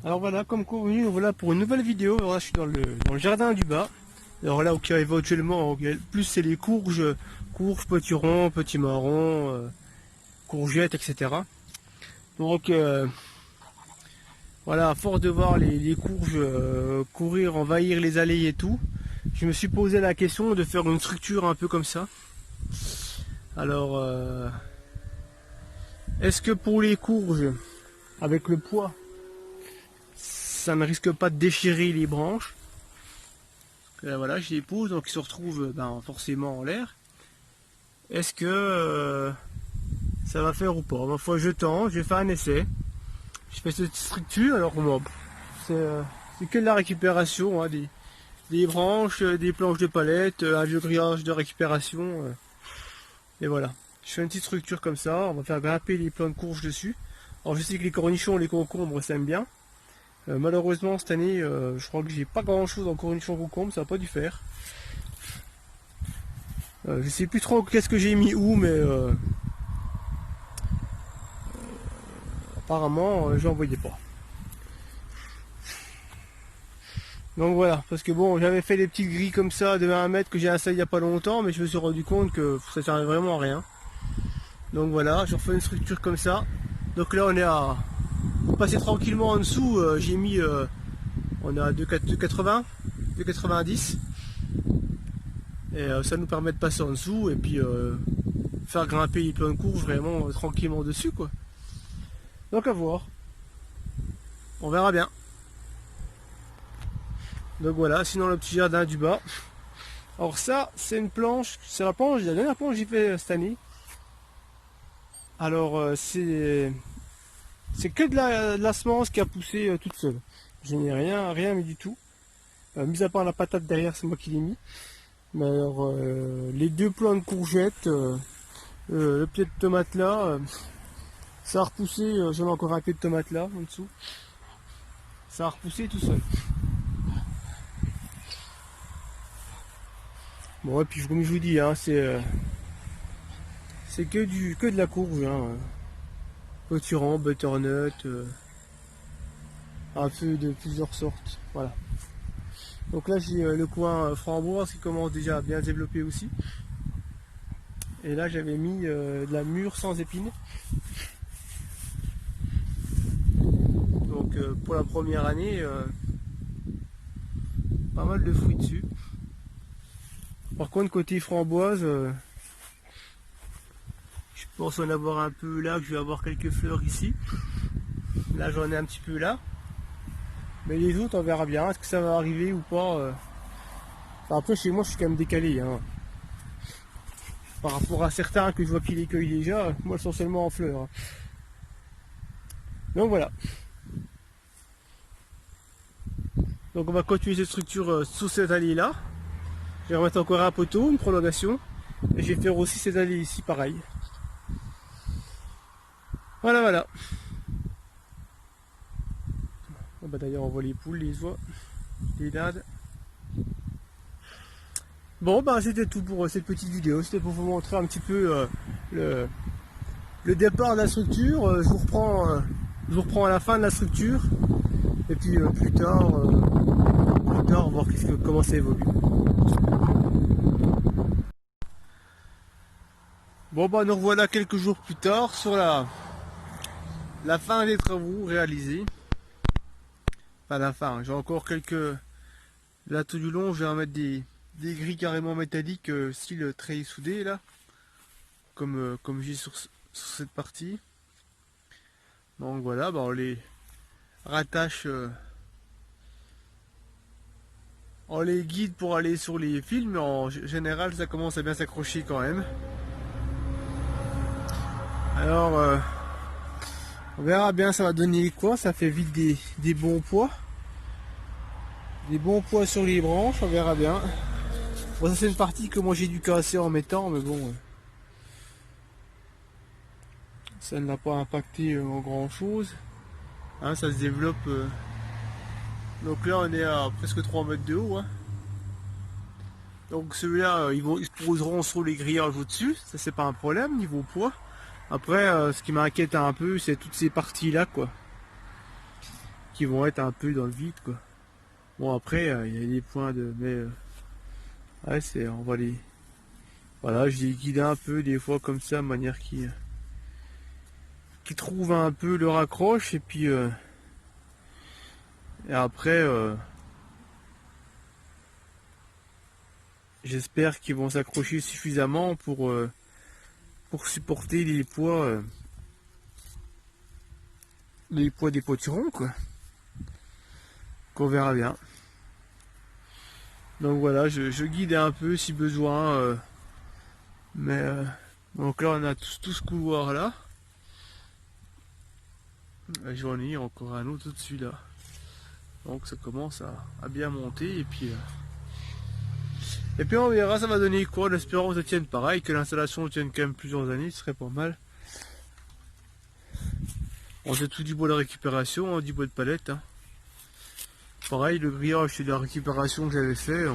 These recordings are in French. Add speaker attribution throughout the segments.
Speaker 1: Alors voilà, comme convenu, voilà pour une nouvelle vidéo. Alors là, je suis dans le jardin du bas. Alors là, qui arrive actuellement, plus c'est les courges, potirons, petits marrons, courgettes, etc. Donc voilà, à force de voir les courges courir, envahir les allées et tout, je me suis posé la question de faire une structure un peu comme ça. Alors, est-ce que pour les courges, avec le poids, ça ne risque pas de déchirer les branches? Voilà, je les pose, donc ils se retrouvent forcément en l'air. Est-ce que ça va faire ou pas? Ma foi, je tente, je vais faire un essai. Je fais cette structure, alors bon, c'est que de la récupération, hein, des branches, des planches de palette, un vieux grillage de récupération. Et voilà, je fais une petite structure comme ça, on va faire grimper les plants de courges dessus. Alors je sais que les cornichons, les concombres, ça aime bien. Malheureusement cette année, je crois que j'ai pas grand chose en cornichons concombres, ça va pas dû faire. Je sais plus trop qu'est-ce que j'ai mis où, mais apparemment j'en voyais pas. Donc voilà, parce que bon, j'avais fait des petites grilles comme ça de 1 mètre que j'ai installé il n'y a pas longtemps, mais je me suis rendu compte que ça servait vraiment à rien. Donc voilà, je refais une structure comme ça. Donc là on est à... Pour passer tranquillement en dessous, j'ai mis... on est à 2,80, 2,90. Et ça nous permet de passer en dessous et puis faire grimper les plants de courges vraiment tranquillement dessus, quoi. Donc à voir. On verra bien. Donc voilà, sinon le petit jardin du bas. Alors ça, c'est une planche, c'est la dernière planche que j'ai fait cette année. Alors c'est que de la semence qui a poussé toute seule. Je n'ai rien mis du tout. Mis à part la patate derrière, c'est moi qui l'ai mis. Mais alors les deux plants de courgettes, le pied de tomate là, ça a repoussé, j'en ai encore un pied de tomate là en dessous. Ça a repoussé tout seul. Bon, et puis comme je vous dis, hein, c'est que de la courge, hein. Potiron, butternut, un peu de plusieurs sortes. Voilà. Donc là j'ai le coin framboise qui commence déjà à bien se développer aussi. Et là j'avais mis de la mûre sans épines. Donc pour la première année, pas mal de fruits dessus. Par contre côté framboise, je pense en avoir un peu là, que je vais avoir quelques fleurs ici. Là j'en ai un petit peu là. Mais les autres on verra bien, est-ce que ça va arriver ou pas. Enfin, après chez moi je suis quand même décalé, hein. Par rapport à certains que je vois qui les cueillent déjà, moi ils sont seulement en fleurs, hein. Donc voilà. Donc on va continuer cette structure sous cette allée là. Je vais remettre encore un poteau, une prolongation. Et je vais faire aussi cette allée ici pareil. Voilà. Oh bah d'ailleurs on voit les poules, les oies, les dindes. Bon bah c'était tout pour cette petite vidéo. C'était pour vous montrer un petit peu le départ de la structure. Je vous reprends à la fin de la structure. Et puis plus tard, voir comment ça évolue. Bon bah nous revoilà quelques jours plus tard sur la fin des travaux réalisés. Enfin la fin, j'ai encore quelques... Là tout du long je vais remettre des grilles carrément métalliques style treillis soudé là. Comme j'ai sur cette partie. Donc voilà, bah on les rattache... on les guide pour aller sur les fils, mais en général ça commence à bien s'accrocher quand même. Alors on verra bien ça va donner quoi, ça fait vite des bons poids. Des bons poids sur les branches, on verra bien. Bon ça c'est une partie que moi j'ai dû casser en mettant, mais bon. Ça n'a pas impacté en grand chose. Hein, ça se développe. Donc là on est à presque 3 mètres de haut, hein. Donc ceux-là ils se poseront sur les grillages au-dessus, ça c'est pas un problème niveau poids. Après ce qui m'inquiète un peu c'est toutes ces parties là quoi. qui vont être un peu dans le vide, quoi. Bon, après, il y a des points de... Mais, ouais, c'est... On va les... Voilà, je les guide un peu, des fois, comme ça, de manière qui trouvent un peu leur accroche, et puis... et après... j'espère qu'ils vont s'accrocher suffisamment pour supporter les poids des potirons, quoi. Qu'on verra bien. Donc voilà, je guide un peu si besoin. Mais donc là on a tout ce couloir là. J'en ai encore un autre au-dessus là. Donc ça commence à bien monter et puis on verra ça va donner quoi. En espérant que ça tienne pareil, que l'installation tienne quand même plusieurs années, ce serait pas mal. On fait tout du bois de récupération, du bois de palette. Hein. Pareil, le grillage c'est de la récupération que j'avais fait.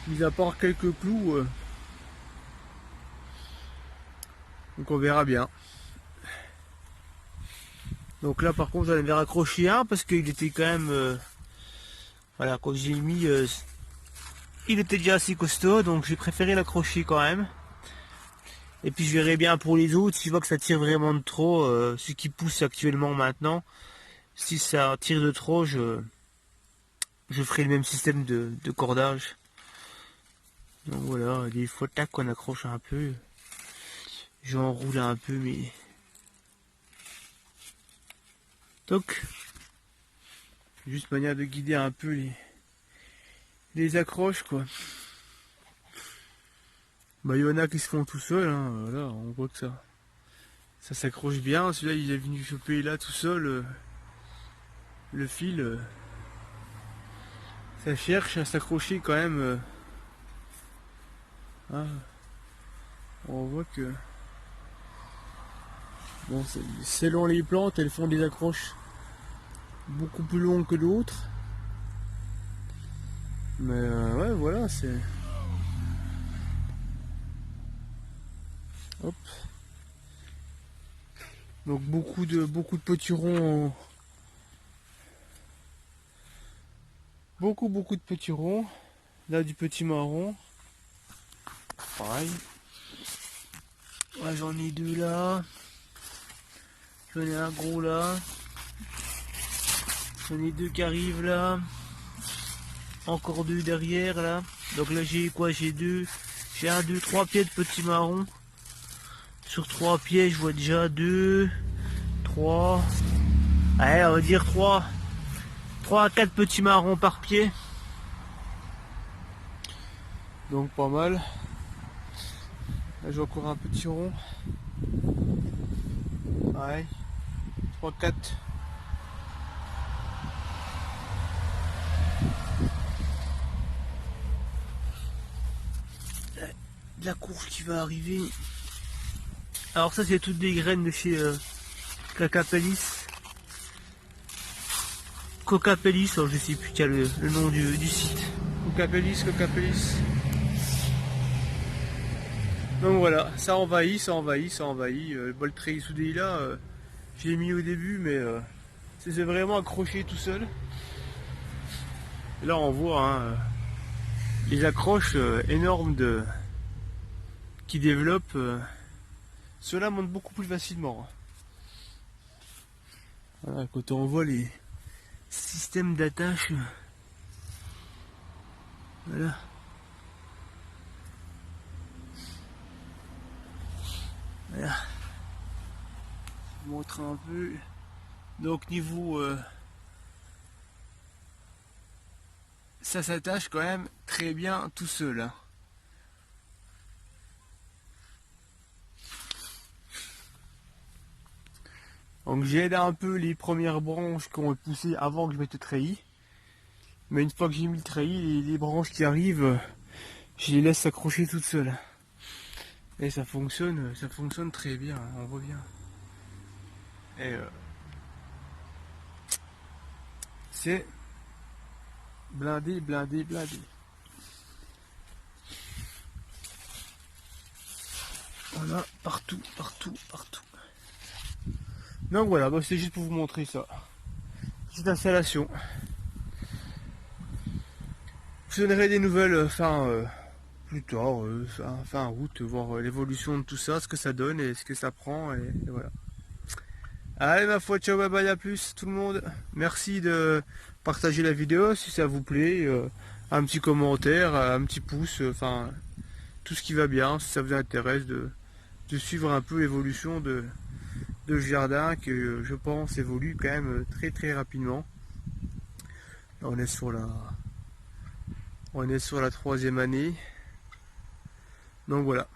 Speaker 1: Mis à part quelques clous. Donc on verra bien. Donc là par contre j'en avais raccroché un parce qu'il était quand même... voilà, quand j'ai mis... il était déjà assez costaud, donc j'ai préféré l'accrocher quand même. Et puis je verrai bien pour les autres, si je vois que ça tire vraiment de trop, ce qui pousse actuellement maintenant. Si ça tire de trop, je ferai le même système de cordage. Donc voilà, des fois tac on accroche un peu. J'enroule un peu mais... Toc. Juste manière de guider un peu les accroches, quoi. Bah il y en a qui se font tout seul, hein. Voilà, on voit que ça s'accroche bien. Celui-là il est venu choper là tout seul le fil. Ça cherche à s'accrocher quand même. Hein. On voit que bon, selon les plantes, elles font des accroches beaucoup plus longues que d'autres. Mais ouais, voilà, c'est... Hop. Donc beaucoup de potirons. Beaucoup de potirons. Là du petit marron. Pareil. Ouais, j'en ai deux là. J'en ai un gros là. J'en ai deux qui arrivent là. Encore deux derrière là. Donc là j'ai quoi? J'ai deux. J'ai un, deux, trois pieds de petits marrons. Sur 3 pieds, je vois déjà 2, 3. Allez, on va dire 3 à 4 petits marrons par pied. Donc pas mal. Là j'ai encore un petit rond. Ouais. 3, 4. De la courge qui va arriver. Alors ça c'est toutes des graines de chez Cacapellis. Cocapellis, alors je sais plus quel le nom du site. Cocapellis. Donc voilà, ça envahit. Le bol trait soudé là, je l'ai mis au début, mais c'est vraiment accroché tout seul. Et là on voit hein, les accroches énormes qui développent. Ceux-là montent beaucoup plus facilement. Voilà, quand on voit les systèmes d'attache. Voilà. Voilà. Je vous montre un peu. Donc niveau... ça s'attache quand même très bien tout seul. Hein. Donc j'aide un peu les premières branches qui ont poussé avant que je mette le treillis. Mais une fois que j'ai mis le treillis, les branches qui arrivent, je les laisse s'accrocher toutes seules. Et ça fonctionne très bien, hein, on voit bien. Et c'est blindé. Voilà, partout. Donc voilà, bah, c'est juste pour vous montrer ça. Petite installation. Je vous donnerai des nouvelles plus tard, fin août, voir l'évolution de tout ça, ce que ça donne et ce que ça prend. Et voilà. Allez ma foi, ciao, bye bye, à plus tout le monde. Merci de partager la vidéo si ça vous plaît. Un petit commentaire, un petit pouce, tout ce qui va bien, si ça vous intéresse de suivre un peu l'évolution de ce jardin que je pense évolue quand même très très rapidement. Là, on est sur la 3e année. Donc voilà.